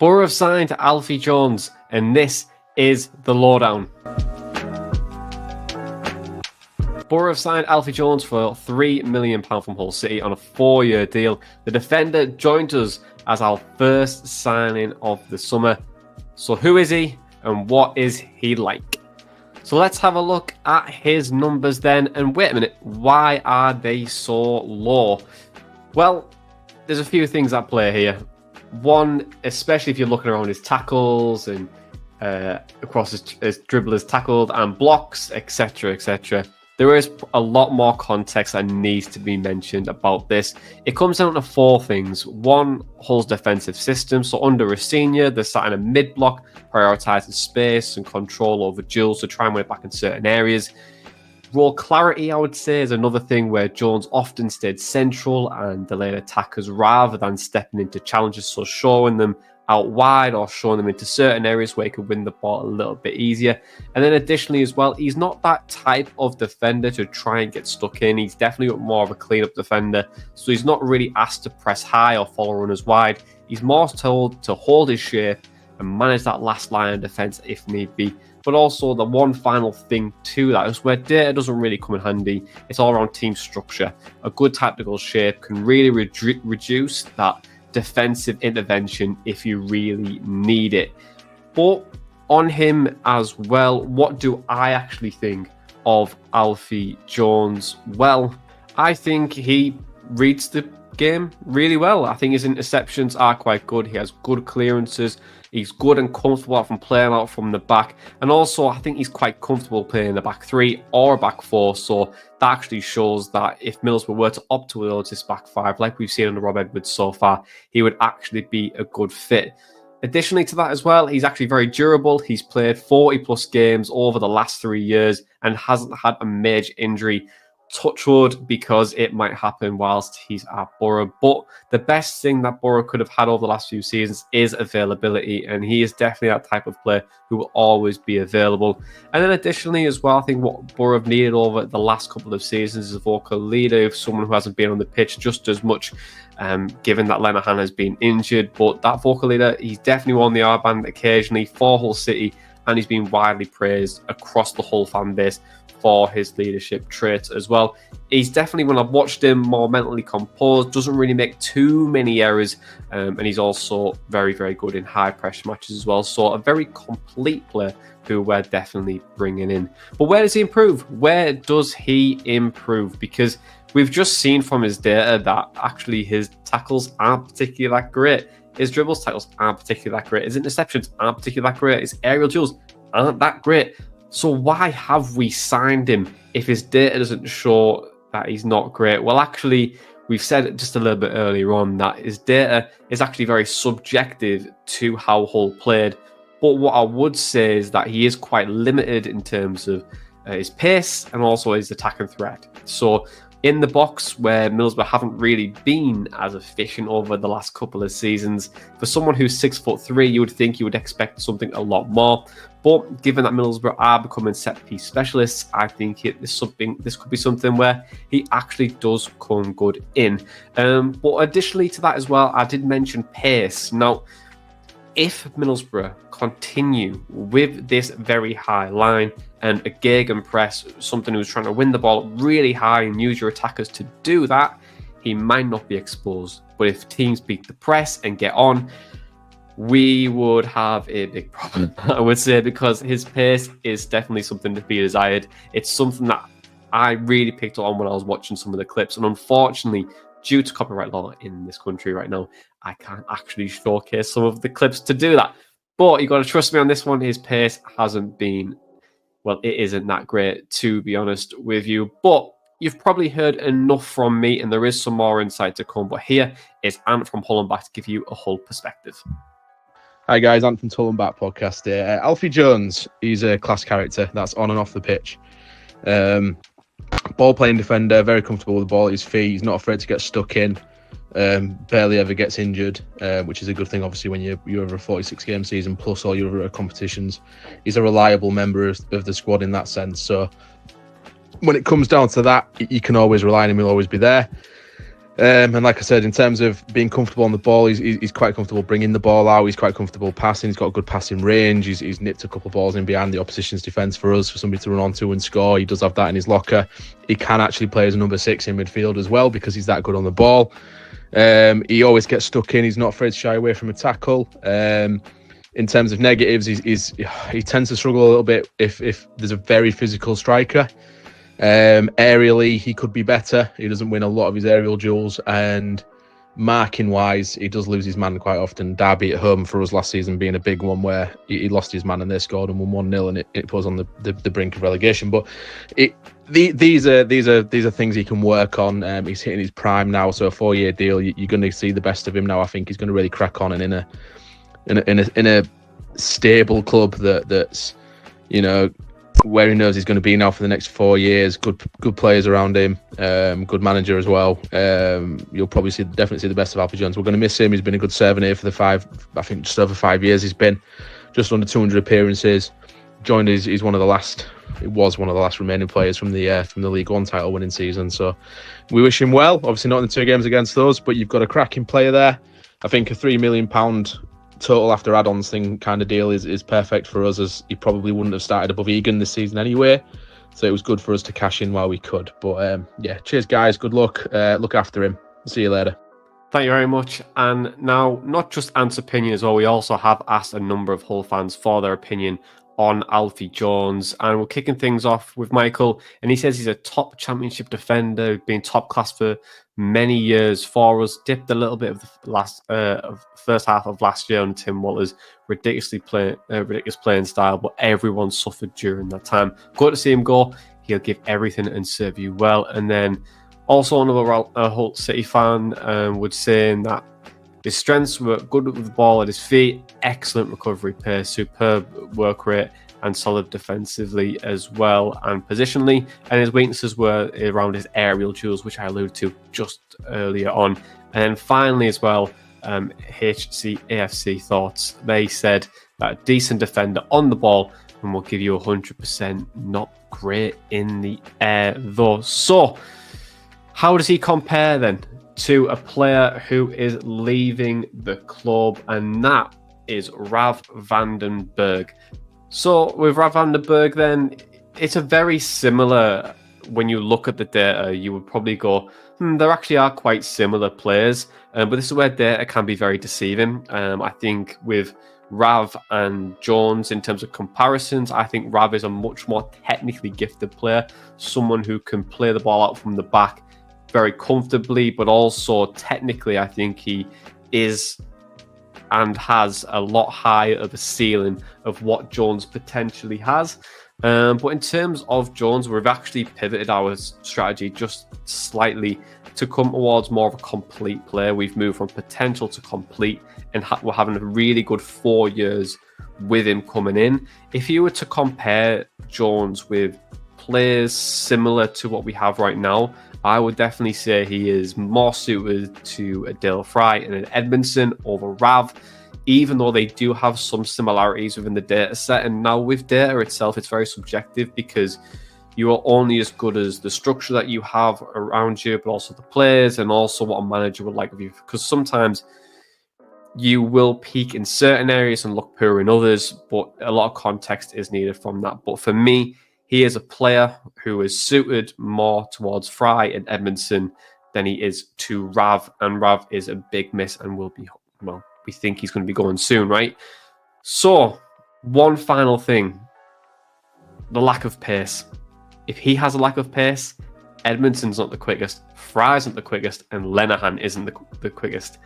Boro have signed Alfie Jones, and this is the lowdown. Boro have signed Alfie Jones for £3 million from Hull City on a 4-year deal. The defender joined us as our first signing of the summer. So who is he and what is he like? So let's have a look at his numbers then. And wait a minute, why are they so low? Well, there's a few things at play here. One, especially if you're looking around his tackles and across his dribblers tackled and blocks, etc., etc. There is a lot more context that needs to be mentioned about this. It comes down to 4 things. One, Hull's defensive system. So under a senior, they're sat in a mid-block, prioritising space and control over duels to try and win it back in certain areas. Role clarity, I would say, is another thing where Jones often stayed central and delayed attackers rather than stepping into challenges, so showing them out wide or showing them into certain areas where he could win the ball a little bit easier. And then additionally as well, he's not that type of defender to try and get stuck in. He's definitely more of a clean-up defender, so he's not really asked to press high or follow runners wide. He's more told to hold his shape and manage that last line of defence if need be. But also the one final thing to that is where data doesn't really come in handy. It's all around team structure. A good tactical shape can really reduce that defensive intervention if you really need it. But on him as well, what do I actually think of Alfie Jones? Well, I think he reads the game really well. I think his interceptions are quite good. He has good clearances. He's good and comfortable from playing out from the back. And also, I think he's quite comfortable playing in the back 3 or back 4. So that actually shows that if Middlesbrough were to opt towards this back 5, like we've seen under Rob Edwards so far, he would actually be a good fit. Additionally to that as well, he's actually very durable. He's played 40 plus games over the last 3 years and hasn't had a major injury. Touch wood, because it might happen whilst he's at Boro. But the best thing that Boro could have had over the last few seasons is availability, and he is definitely that type of player who will always be available. And then additionally as well, I think what Boro have needed over the last couple of seasons is a vocal leader, someone who hasn't been on the pitch just as much, given that Lenihan has been injured. But that vocal leader, he's definitely won the R-band occasionally for Hull City, and he's been widely praised across the Hull fan base for his leadership traits as well. He's definitely, when I've watched him, more mentally composed, doesn't really make too many errors, and he's also very, very good in high pressure matches as well. So a very complete player who we're definitely bringing in. But where does he improve? Where does he improve? Because we've just seen from his data that actually his tackles aren't particularly that great. His dribbles tackles aren't particularly that great. His interceptions aren't particularly that great. His aerial duels aren't that great. So why have we signed him if his data doesn't show that he's not great? Well, actually, we've said it just a little bit earlier on that his data is actually very subjective to how Hull played. But what I would say is that he is quite limited in terms of his pace and also his attacking threat. So in the box, where Middlesbrough haven't really been as efficient over the last couple of seasons, for someone who's 6'3", you would think you would expect something a lot more. But given that Middlesbrough are becoming set-piece specialists, I think this could be something where he actually does come good in. But additionally to that as well, I did mention pace. Now, if Middlesbrough continue with this very high line and a gegenpress, something who's trying to win the ball really high and use your attackers to do that, he might not be exposed. But if teams beat the press and get on, we would have a big problem, I would say, because his pace is definitely something to be desired. It's something that I really picked up on when I was watching some of the clips. And unfortunately, due to copyright law in this country right now, I can't actually showcase some of the clips to do that. But you got to trust me on this one. His pace hasn't been, well, it isn't that great, to be honest with you. But you've probably heard enough from me, and there is some more insight to come. But here is Ant from Holland back to give you a Hull perspective. Hi guys, Ant from Holland Back Podcast here. Alfie Jones, he's a class character. That's on and off the pitch. Ball playing defender, very comfortable with the ball at his feet. He's not afraid to get stuck in. Barely ever gets injured, which is a good thing, obviously, when you're over a 46-game season plus all your other competitions. He's a reliable member of the squad in that sense. So when it comes down to that, you can always rely on him. He'll always be there. And like I said, in terms of being comfortable on the ball, he's quite comfortable bringing the ball out. He's quite comfortable passing. He's got a good passing range. He's nipped a couple of balls in behind the opposition's defence for us, for somebody to run onto and score. He does have that in his locker. He can actually play as a number 6 in midfield as well because he's that good on the ball. He always gets stuck in. He's not afraid to shy away from a tackle. In terms of negatives, he tends to struggle a little bit if there's a very physical striker. Aerially, he could be better. He doesn't win a lot of his aerial duels, and marking wise, he does lose his man quite often. Derby at home for us last season being a big one where he lost his man and they scored and won 1-0, and it was on the brink of relegation. But these are things he can work on. He's hitting his prime now, so a 4-year deal. You're going to see the best of him now. I think he's going to really crack on, and in a stable club that's, you know, where he knows he's going to be now for the next 4 years. Good players around him, good manager as well. You'll probably definitely see the best of Alfie Jones. We're going to miss him. He's been a good servant here for just over 5 years. He's been just under 200 appearances. Joined he's one of the last. It was one of the last remaining players from the League One title winning season. So we wish him well. Obviously not in the 2 games against us, but you've got a cracking player there. I think a £3 million total after add-ons thing kind of deal is perfect for us, as he probably wouldn't have started above Egan this season anyway, so it was good for us to cash in while we could. But yeah, cheers guys, good luck, look after him, see you later. Thank you very much. And now, not just Ant's opinion as well, we also have asked a number of Hull fans for their opinion on Alfie Jones, and we're kicking things off with Michael, and he says he's a top championship defender, been top class for many years for us, dipped a little bit of the first half of last year on Tim Walter's ridiculous playing style, but everyone suffered during that time. Good to see him go. He'll give everything and serve you well. And then also another Hull City fan would say that his strengths were good with the ball at his feet, excellent recovery pace, superb work rate, and solid defensively as well and positionally. And his weaknesses were around his aerial duels, which I alluded to just earlier on. And then finally as well, AFC thoughts. They said that a decent defender on the ball and will give you 100%, not great in the air though. So how does he compare then to a player who is leaving the club? And that is Rav van den Berg. So with Rav van den Berg then, it's a very similar, when you look at the data, you would probably go, there actually are quite similar players. But this is where data can be very deceiving. I think with Rav and Jones, in terms of comparisons, I think Rav is a much more technically gifted player, someone who can play the ball out from the back very comfortably, but also technically, I think he is and has a lot higher of a ceiling of what Jones potentially has. But in terms of Jones, we've actually pivoted our strategy just slightly to come towards more of a complete player. We've moved from potential to complete, and we're having a really good 4 years with him coming in. If you were to compare Jones with players similar to what we have right now, I would definitely say he is more suited to a Dale Fry and an Edmondson over Rav, even though they do have some similarities within the data set. And now with data itself, it's very subjective because you are only as good as the structure that you have around you, but also the players and also what a manager would like of you. Because sometimes you will peak in certain areas and look poor in others, but a lot of context is needed from that. But for me, he is a player who is suited more towards Fry and Edmondson than he is to Rav, and Rav is a big miss and will be, well, we think he's going to be going soon, right? So, one final thing, the lack of pace. If he has a lack of pace, Edmondson's not the quickest, Fry isn't the quickest, and Lenihan isn't the quickest.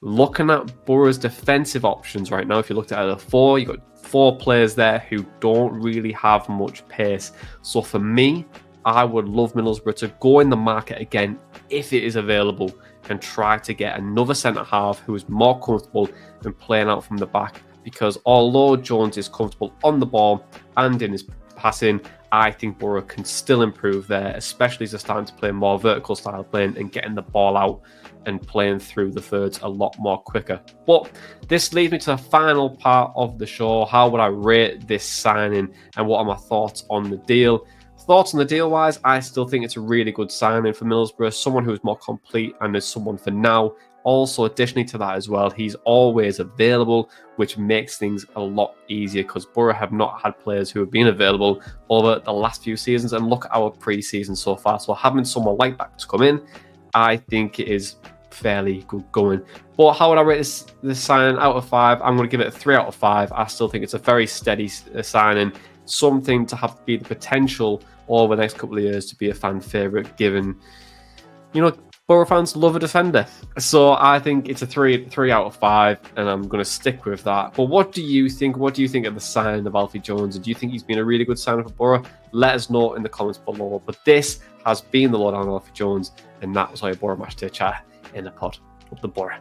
Looking at Boro's defensive options right now, if you looked at the 4, you've got 4 players there who don't really have much pace. So for me, I would love Middlesbrough to go in the market again if it is available and try to get another centre-half who is more comfortable in playing out from the back. Because although Jones is comfortable on the ball and in his passing, I think Boro can still improve there, especially as they're starting to play more vertical style playing and getting the ball out and playing through the thirds a lot more quicker. But this leads me to the final part of the show. How would I rate this signing and what are my thoughts on the deal? thoughts on the deal wise, I still think it's a really good signing for Middlesbrough, someone who is more complete and is someone for now. Also, additionally to that as well, he's always available, which makes things a lot easier because Boro have not had players who have been available over the last few seasons. And look at our pre-season so far. So having someone like that to come in, I think it is fairly good going. But how would I rate this signing out of 5? I'm going to give it a 3 out of 5. I still think it's a very steady signing, something to have be the potential over the next couple of years to be a fan favourite, given, Boro fans love a defender. So I think it's a 3 out of 5, and I'm going to stick with that. But what do you think? What do you think of the signing of Alfie Jones? And do you think he's been a really good signing for Boro? Let us know in the comments below. But this has been the Lowdown on Alfie Jones, and that was our Boro Match Day chat in the pod of the Boro.